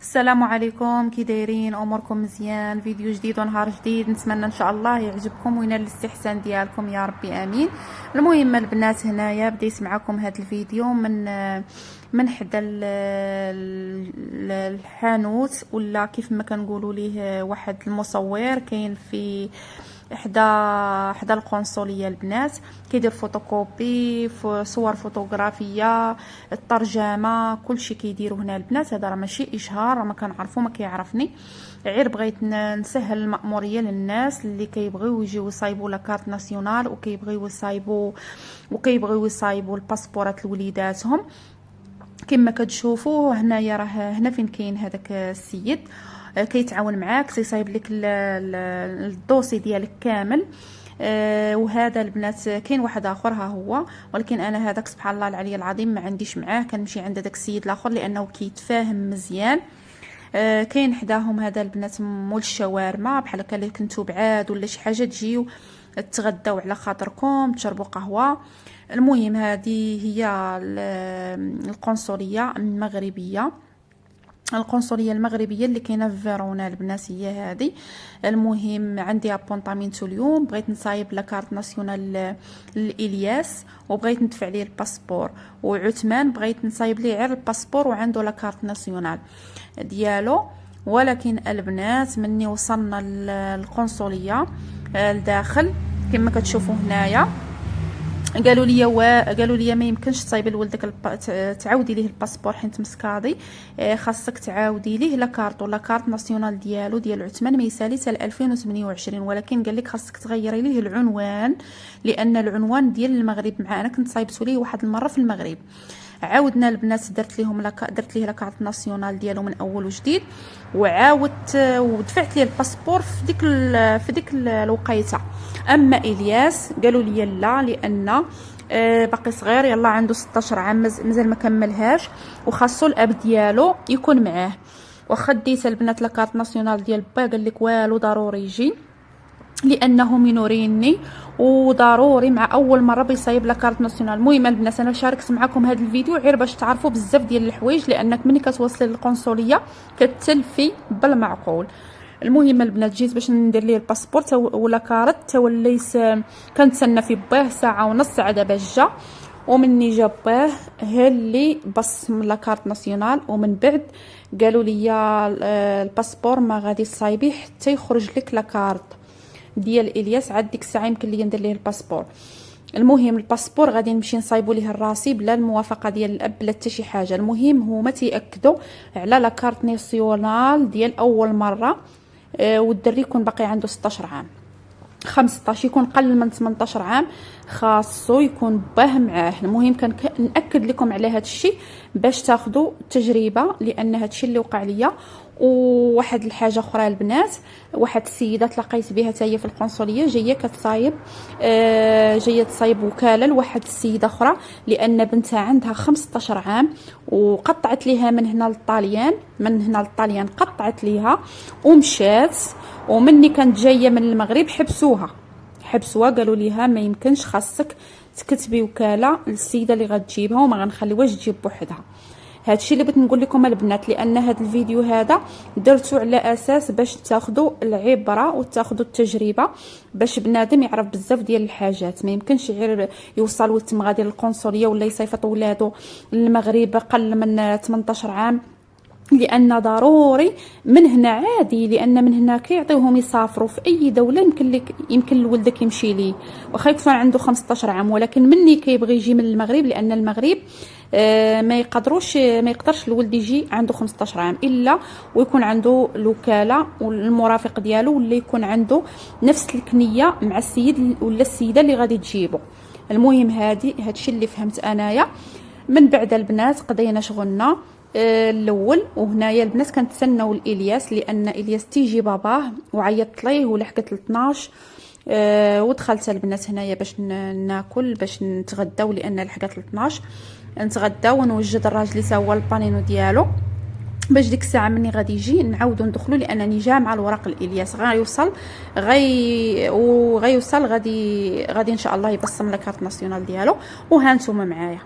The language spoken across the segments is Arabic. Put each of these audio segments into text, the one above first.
السلام عليكم، كي دايرين؟ اموركم مزيان؟ فيديو جديد ونهار جديد، نتمنى ان شاء الله يعجبكم وينال الاستحسان ديالكم يا ربي امين. المهم البنات، هنايا بديت معكم هذا الفيديو من حدا الحانوت، ولا كيف ما كنقولوا ليه واحد المصور كاين في حدا القنصليه. البنات كيدير فوتوكوبي، صور فوتوغرافيه، الترجمه، كلشي كيديروا هنا البنات. هذا راه ماشي اشهار، راه ما كنعرفو، ما كيعرفني، غير بغيت نسهل المأموريه للناس اللي كيبغيو يجيو يصايبوا لاكارت ناسيونال وكيبغيو يصايبوا الباسبورات لوليداتهم. كما كتشوفوا هنايا، راه هنا فين كاين هذاك السيد كيتعاون معاك، تيصايب لك الدوسي ديالك كامل. وهذا البنات كاين واحد اخر ها هو، ولكن انا هذاك سبحان الله العلي العظيم ما عنديش معاه، كنمشي عند داك السيد الاخر لانه كيتفاهم مزيان. كاين حداهم هذا البنات مول الشاورما، بحال هكا اللي كنتو بعاد ولا شي حاجه تجيو تغداو على خاطركم، تشربوا قهوه. المهم هذه هي القنصليه المغربيه اللي كاينه في فيرونا البنات، هي هذه. المهم عندي ابونطامينتو اليوم، بغيت نصايب لاكارت ناسيونال لإلياس، وبغيت ندفع ليه الباسبور، وعثمان بغيت نصايب ليه غير الباسبور وعنده لاكارت ناسيونال ديالو. ولكن البنات مني وصلنا للقنصليه لداخل كما كتشوفوا هنايا، قالوا لي ما يمكنش تصايبي لولدك تعاودي ليه الباسبور حيت مسكاضي. خاصك تعاودي ليه لاكارت ناسيونال ديالو ديال عثمان، ما يسالي حتى 2028. ولكن قال لك خاصك تغيري ليه العنوان، لان العنوان ديال المغرب معانا كنت صايبتو ليه واحد المره في المغرب. عاودنا البنات، درت ليه لاكارت ناسيونال ديالو من اول وجديد، وعاودت ودفعت ليه الباسبور في ديك الوقيته. اما الياس قالوا لي لا، لان باقي صغير، يلا عنده 16 عام، مازال ما كملهاش، وخاصو الاب ديالو يكون معاه. واخا ديت البنات لاكارت ناسيونال ديال با، قال لك والو ضروري يجي لانه مينوريني، وضروري مع اول مره بيصايب لاكارت ناسيونال. المهم البنات، انا شاركت معكم هذا الفيديو غير باش تعرفوا بزاف ديال الحوايج، لانك ملي كتوصلي للقنصليه كتلفي بالمعقول. المهم البنات، جيت باش ندير ليه الباسبور ولا كارت، توليت كنتسنى في باه ساعه ونص عاد باش جا، ومني جا باه اللي بصم لاكارت ناسيونال، ومن بعد قالوا لي الباسبور ما غادي تصايبيه حتى يخرج لك لاكارت ديال الياس. عاد ديك الساعه يمكن لي ندير ليه الباسبور. المهم الباسبور غادي نمشي نصايبو ليه الراسي بلا الموافقه ديال الاب بلا حتى شي حاجه. المهم هما تياكدوا على لاكارت ناسيونال ديال اول مره، والدري يكون باقي عنده 16 عام، 15 يكون قل من 18 عام، خاصو يكون باه معاه. المهم ناكد لكم على هذا الشيء باش تاخذوا التجربه، لان هذا الشيء اللي وقع ليا. وواحد الحاجه اخرى البنات، واحد السيده تلاقيت بها حتى هي في القنصليه، جايه كتصايب جايه تصايب وكاله لواحد السيده اخرى، لان بنتها عندها 15 عام، وقطعت ليها من هنا للطاليان قطعت ليها ومشات. ومني كانت جايه من المغرب حبسوها، قالوا ليها ما يمكنش، خاصك تكتبي وكاله للسيده اللي غتجيبها، وما غنخليوهاش تجيب بوحدها. هادشي اللي بغيت نقول لكم البنات، لان هذا الفيديو هذا درته على اساس باش تاخذوا العبره وتاخذوا التجربه، باش بنادم يعرف بزاف ديال الحاجات. ما يمكنش غير يوصل وتم غادي للقنصليه ولا يصيفط ولادو للمغرب قل من 18 عام، لان ضروري من هنا عادي، لان من هنا كيعطيوهم يسافروا في اي دوله يمكن لولدك يمشي ليه، واخا يكون عنده 15 عام. ولكن مني كيبغي يجي من المغرب، لان المغرب ما يقدرش الولد يجي عنده 15 عام الا ويكون عنده الوكاله والمرافق ديالو، ولا يكون عنده نفس الكنيه مع السيد ولا السيده اللي غادي تجيبه. المهم هادشي اللي فهمت انايا. من بعد البنات قضينا شغلنا الاول، وهنايا البنات كنتسناو الياس، لان الياس تيجي باباه، وعيطت ليه ولحقت ل 12. ودخلت البنات هنايا باش ناكل، باش نتغداو، لان لحقت ل 12 نتغداو ونوجد الراجل حتى هو البانينو ديالو، باش ديك الساعه مني غادي يجي نعاودو ندخلو، لانني جامعه الوراق الالياس غيوصل غادي ان شاء الله يبصم لاكارت ناسيونال ديالو. وهانتوما معايا.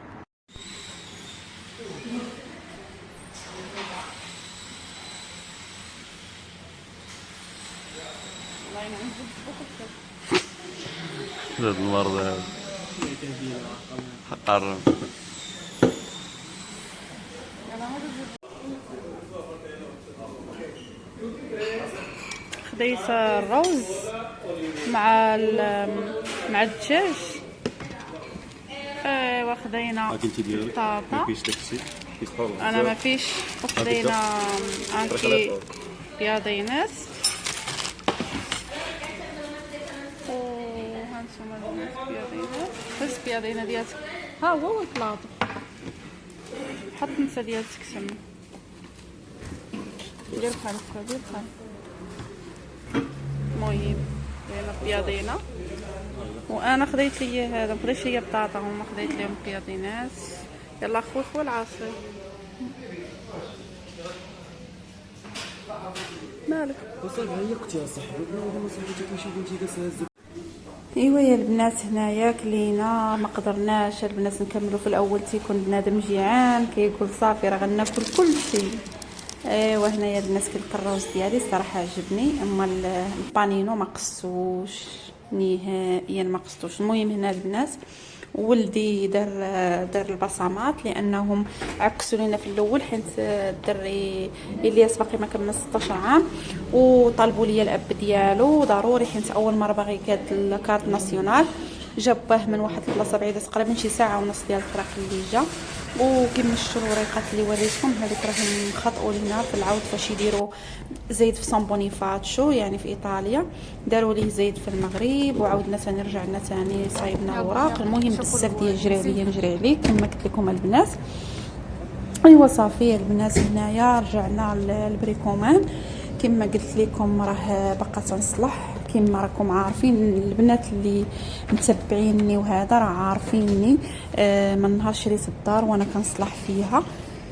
هاد المرض هذا حقرم. خديت الروز مع الدجاج. ايوا خدينا بطاطا. انا ما فيش. وخدينا انكي بياضينات. هانتوما البنات بياضينات. بس بياضينا ديالك ها هو البلاطو. حط نتا ديالك تما. دير بحال هكا دير بحال. المهم دايره بياضينا. وانا خديت لي هذا، ما خديتش ليا بطاطا، هما خديت ليهم بياضينات. يلا خويا العصير مالك وصافي هي اختي صاحبي ما صاحبتك نشوف انت كاسه. ايوا يا البنات هنايا كلينا ما قدرناش البنات نكملوا. في الاول تيكون بنادم جيعان كيقول صافي راه غناكل كل شيء. ايوا هنايا البنات كل الروز ديالي الصراحه عجبني، اما البانينو ما قصوش نهائيا ما قصتوش. المهم هنا البنات ولدي دار البصمات لانهم عكسوا لنا في الاول، حيت الدري الياس باقي ما كمل 16 عام وطالبوا لي الاب ديالو ضروري، حيت اول مره باغي يكاد الكارت ناسيونال. جابوه من واحد البلاصه بعيده تقريبا شي ساعه ونص ديال الطريق اللي جا. وكما شفتوا الوريقات اللي وريتكم هذوك راهم خطئوا لنا في العود فاش يديروا زيد في سان بونيفاتشو يعني في ايطاليا، داروا ليه زيد في المغرب وعاودنا ثاني رجعنا ثاني صايبنا اوراق. المهم بزاف ديال نجري عليه كما قلت لكم البنات. ايوا صافي البنات هنايا رجعنا للبريكومان كما قلت لكم راه باقا تنصلح. كما راكم عارفين البنات اللي متبعيني وهذا راه عارفيني من نهار شريت الدار وانا كنصلح فيها.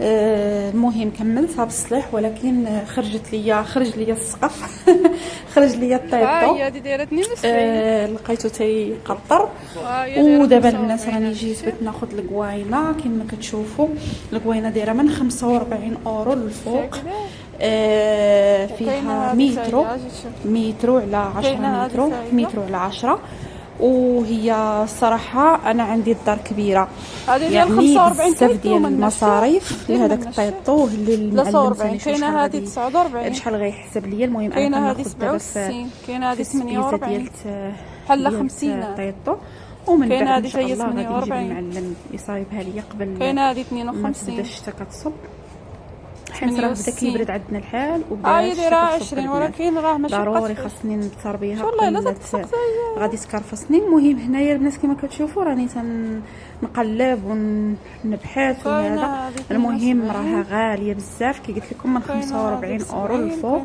المهم كملتها بالصليح ولكن خرج ليا السقف خرج ليا الطيطو. هي دايره 72 لقيتو تيقطر. ودابا البنات راني جيت بغيت ناخذ الكواينه كما كتشوفوا. الكواينه دايره من 45 اورو للفوق. فيها مترو على 10 مترو على 10. وهي الصراحه انا عندي الدار كبيره يعني بزاف ديال المصاريف لهذاك الطيطو اللي المعلم ثاني كاينه هذه 49 بشحال غيحسب ليا. المهم انا كناخذ دابا 67 كاينه هذه 48 بحال 50 الطيطو. ومن بعد ان شاء الله غادي نجيب 48 المعلم يصايبها ليا قبل كاينه هذه ما 52 تبدا الشتا كتصب، حيت راه بدا كيبرد عندنا الحال وبدا دايره 20 ولكن راه ماشي ضروري خاصني نبصر بها والله لا غادي تكرفصني. المهم هنايا البنات كما كتشوفوا راني تنقلب ونبحث وهذا. المهم راها غاليه بزاف كي قلت لكم من 45 اورو للفوق.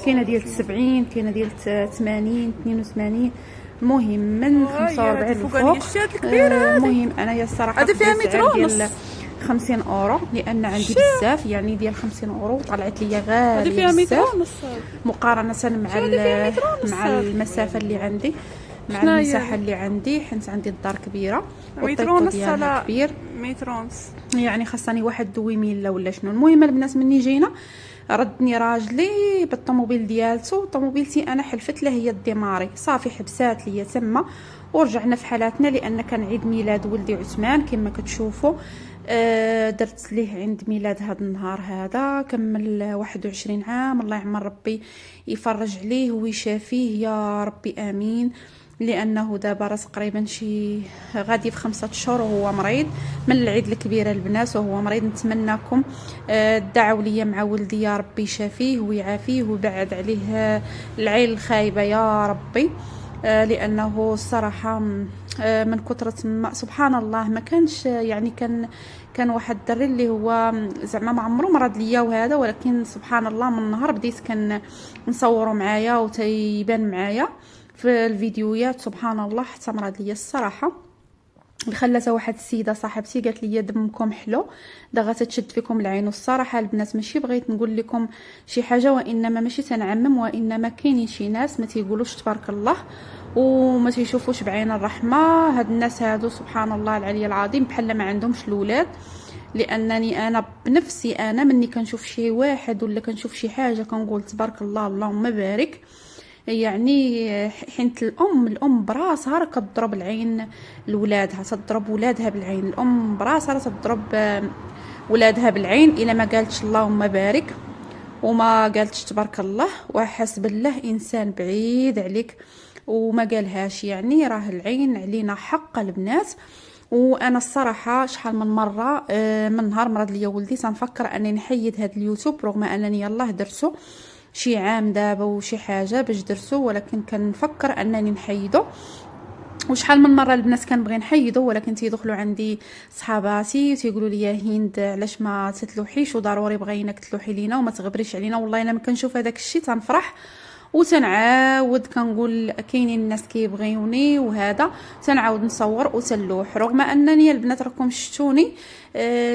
كاينه ديال 70 كاينه ديال 80 82. المهم من 45 للفوق. المهم انايا الصراحه هذه فيها مترو ديال 50 اورو لان عندي بزاف يعني ديال 50 اورو طلعت لي غاليه بزاف مقارنه مع المسافه اللي عندي مع المساحه اللي عندي، حيت عندي الدار كبيره والطيط ديالها كبير مترونس يعني خاصني واحد دويميل ولا شنو. المهم البنات مني جينا ردني راجلي بالطوموبيل ديالته وطوموبيلتي انا حلفت له هي الديماري صافي حبسات ليا تما ورجعنا في حالاتنا لان كان عيد ميلاد ولدي عثمان كما كتشوفوا. درت ليه عند ميلاد هذا النهار هذا كمل 21 عام. الله يعمر ربي يفرج عليه ويشافيه يا ربي امين، لانه دابا راه تقريبا شي غادي في 5 اشهر وهو مريض من العيد الكبيره البنات وهو مريض. نتمنىكم دعوا لي مع ولدي يا ربي يشافيه ويعافيه ويبعد عليه العين الخايبه يا ربي، لانه الصراحه من كثرة سبحان الله ما كانش يعني كان واحد الدري اللي هو زعما ما عمره مرض ليا وهذا، ولكن سبحان الله من نهار بديت كان نصوروا معايا وتيبان معايا في الفيديوهات سبحان الله حتى مرض ليا الصراحه. خلاتها واحد السيده صاحبتي قالت لي دمكم حلو دغا تشد فيكم العين. والصراحه البنات ماشي بغيت نقول لكم شي حاجه وانما ماشي تنعمم، وانما كاينين شي ناس ما تيقولوش تبارك الله وما تيشوفوش بعين الرحمه. هاد الناس هادو سبحان الله العلي العظيم بحال ما عندهمش الاولاد، لانني انا بنفسي انا مني كنشوف شي واحد ولا كنشوف شي حاجه كنقول تبارك الله اللهم بارك، يعني حينت الام براسها راه كتضرب العين لولادها، تضرب ولادها بالعين. الام براسها راه تضرب ولادها بالعين الا ما قالتش اللهم بارك وما قالتش تبارك الله وحسب الله انسان بعيد عليك وما قالهاش. يعني راه العين علينا حق البنات. وانا الصراحه شحال من مره من نهار مرض ليا ولدي تنفكر انني نحيد هذا اليوتيوب، رغم انني يلاه درسو شي عام دابا وشي حاجه باش درسو، ولكن كنفكر انني نحيدو. وشحال من مره البنات كنبغي نحيدو، ولكن تيدخلوا عندي صحاباتي وتيقولوا لي يا هند علاش ما تتلوحيش، وضروري بغيناك تلوحي لينا وما تغبريش علينا. والله الا ما كنشوف هذاك الشيء تنفرح وتنعاود كنقول كاينين الناس كيبغيوني وهذا تنعاود نصور وتنلوح، رغم انني البنات راكم شفتوني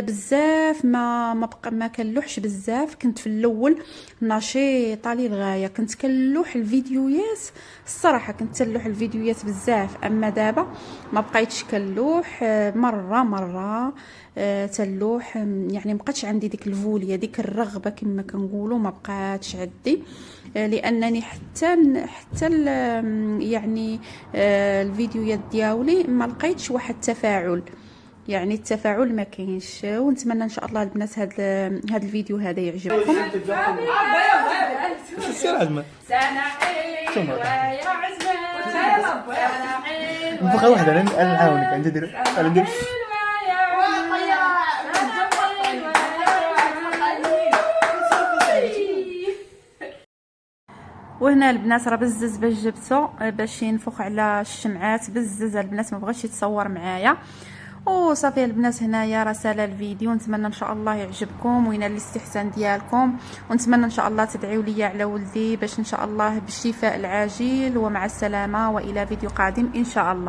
بزاف ما كنلوحش بزاف. كنت في الاول نشيطه للغايه، كنت كنلوح الفيديوهات الصراحه، كنت تلوح الفيديوهات بزاف. اما دابا ما بقيتش كنلوح، مره تلوح، يعني مبقاتش عندي ديك الفوليه ديك الرغبه كما كنقولوا، ما بقاتش عندي، لانني حتى يعني الفيديوهات ديالي ما لقيتش واحد التفاعل، يعني التفاعل ما كاينش. ونتمنى ان شاء الله البنات هذا الفيديو هذا يعجبكم. سير عزمه سنه حلوه يا عزمه نفخه واحده انا نعاونك عندي ندير وهنا البنات راه بزز باش جبتو باش ينفخ على الشمعات. بزز البنات ما بغاش يتصور معايا وصافي. البنات هنايا راه سالا الفيديو، نتمنى ان شاء الله يعجبكم وينال الاستحسان ديالكم، ونتمنى ان شاء الله تدعيوا لي على ولدي باش ان شاء الله بالشفاء العاجل ومع السلامه، والى فيديو قادم ان شاء الله.